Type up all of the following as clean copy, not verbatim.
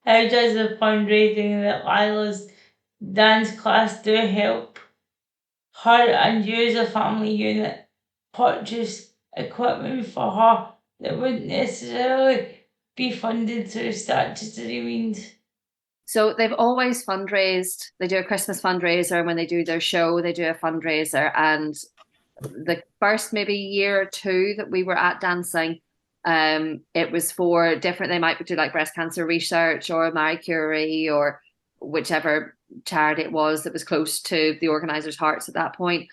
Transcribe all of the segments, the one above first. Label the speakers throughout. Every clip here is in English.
Speaker 1: How does the fundraising that Lila's dance class do help her and you as a family unit purchase equipment for her that wouldn't necessarily be funded through statutory means?
Speaker 2: So they've always fundraised. They do a Christmas fundraiser, and when they do their show, they do a fundraiser. And the first maybe year or two that we were at dancing, it was for different. They might do like breast cancer research or Marie Curie or whichever charity it was that was close to the organisers' hearts at that point.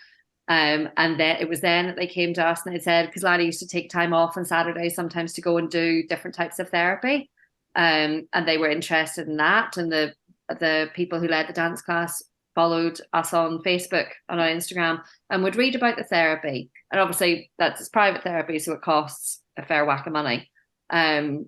Speaker 2: And then it was then that they came to us and they said, because Lila used to take time off on Saturdays sometimes to go and do different types of therapy. And they were interested in that. And the people who led the dance class followed us on Facebook and on Instagram and would read about the therapy. And obviously that's private therapy, so it costs a fair whack of money. And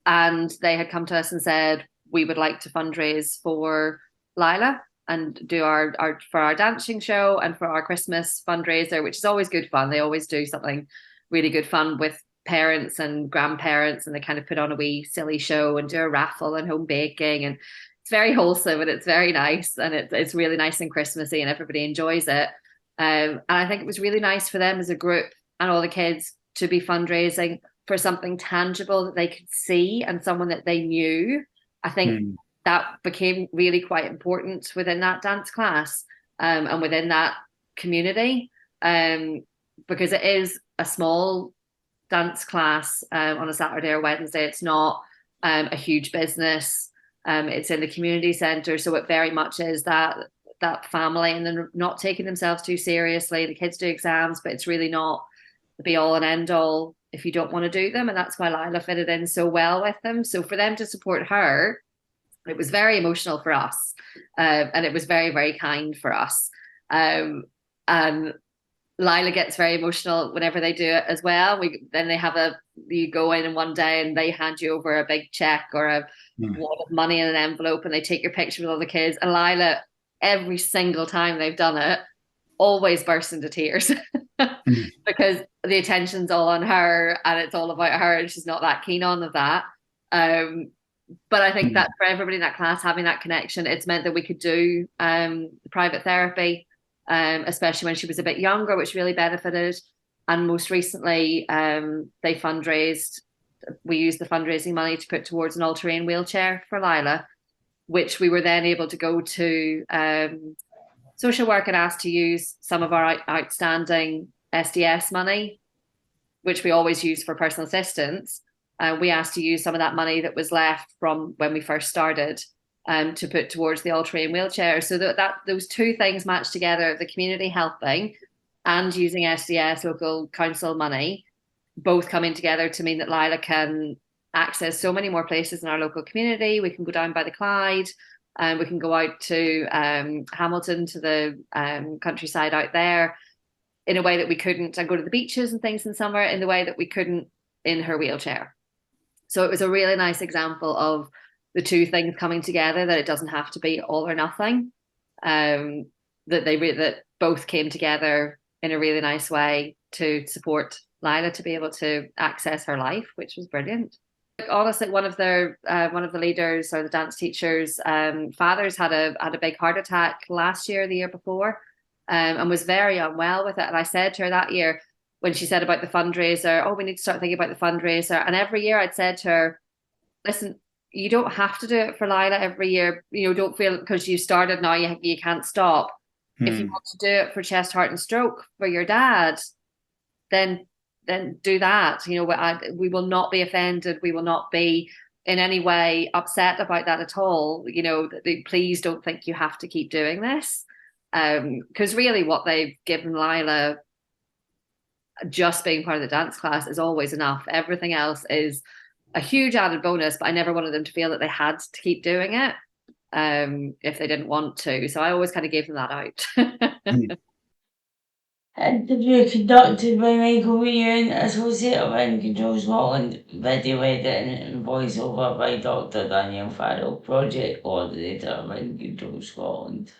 Speaker 2: they had come to us and said, we would like to fundraise for Lila and do our for our dancing show and for our Christmas fundraiser, which is always good fun. They always do something really good fun with parents and grandparents, and they kind of put on a wee silly show and do a raffle and home baking, and it's very wholesome and it's very nice, and it's really nice and Christmassy and everybody enjoys it. And I think it was really nice for them as a group and all the kids to be fundraising for something tangible that they could see and someone that they knew. I think that became really quite important within that dance class, and within that community, because it is a small dance class on a Saturday or Wednesday. It's not a huge business. It's in the community centre, so it very much is that family, and then not taking themselves too seriously. The kids do exams, but it's really not the be all and end all if you don't want to do them, and that's why Lila fitted in so well with them. So for them to support her, it was very emotional for us, and it was very, very kind for us. And Lila gets very emotional whenever they do it as well. Then they have you go in one day and they hand you over a big check or a wad of money in an envelope, and they take your picture with all the kids. And Lila, every single time they've done it, always bursts into tears because the attention's all on her and it's all about her, and she's not that keen on that. But I think that for everybody in that class having that connection, it's meant that we could do private therapy, especially when she was a bit younger, which really benefited. And most recently, they fundraised. We used the fundraising money to put towards an all-terrain wheelchair for Lila, which we were then able to go to social work and asked to use some of our outstanding SDS money, which we always use for personal assistance. We asked to use some of that money that was left from when we first started to put towards the all-terrain wheelchair. So that those two things matched together, the community helping and using SDS local council money, both coming together to mean that Lila can access so many more places in our local community. We can go down by the Clyde, and we can go out to Hamilton, to the countryside out there, in a way that we couldn't, and go to the beaches and things in summer in the way that we couldn't in her wheelchair. So it was a really nice example of the two things coming together, that it doesn't have to be all or nothing, that that both came together in a really nice way to support Lila to be able to access her life, which was brilliant. Honestly, one of the leaders or the dance teachers' fathers had a big heart attack last year, the year before, and was very unwell with it. And I said to her that year, when she said about the fundraiser, oh, we need to start thinking about the fundraiser. And every year I'd said to her, listen, you don't have to do it for Lila every year. You know, don't feel because you started now you can't stop. If you want to do it for chest, heart, and stroke for your dad, then do that. You know, we will not be offended. We will not be in any way upset about that at all. You know, please don't think you have to keep doing this. Because really what they've given Lila, just being part of the dance class, is always enough. Everything else is a huge added bonus, but I never wanted them to feel that they had to keep doing it if they didn't want to. So I always kind of gave them that out.
Speaker 1: Interview conducted by Michael Meehan, Associate of Wind Control Scotland, video editing and voiceover by Dr. Daniel Farrell, Project Coordinator of Wind Control Scotland.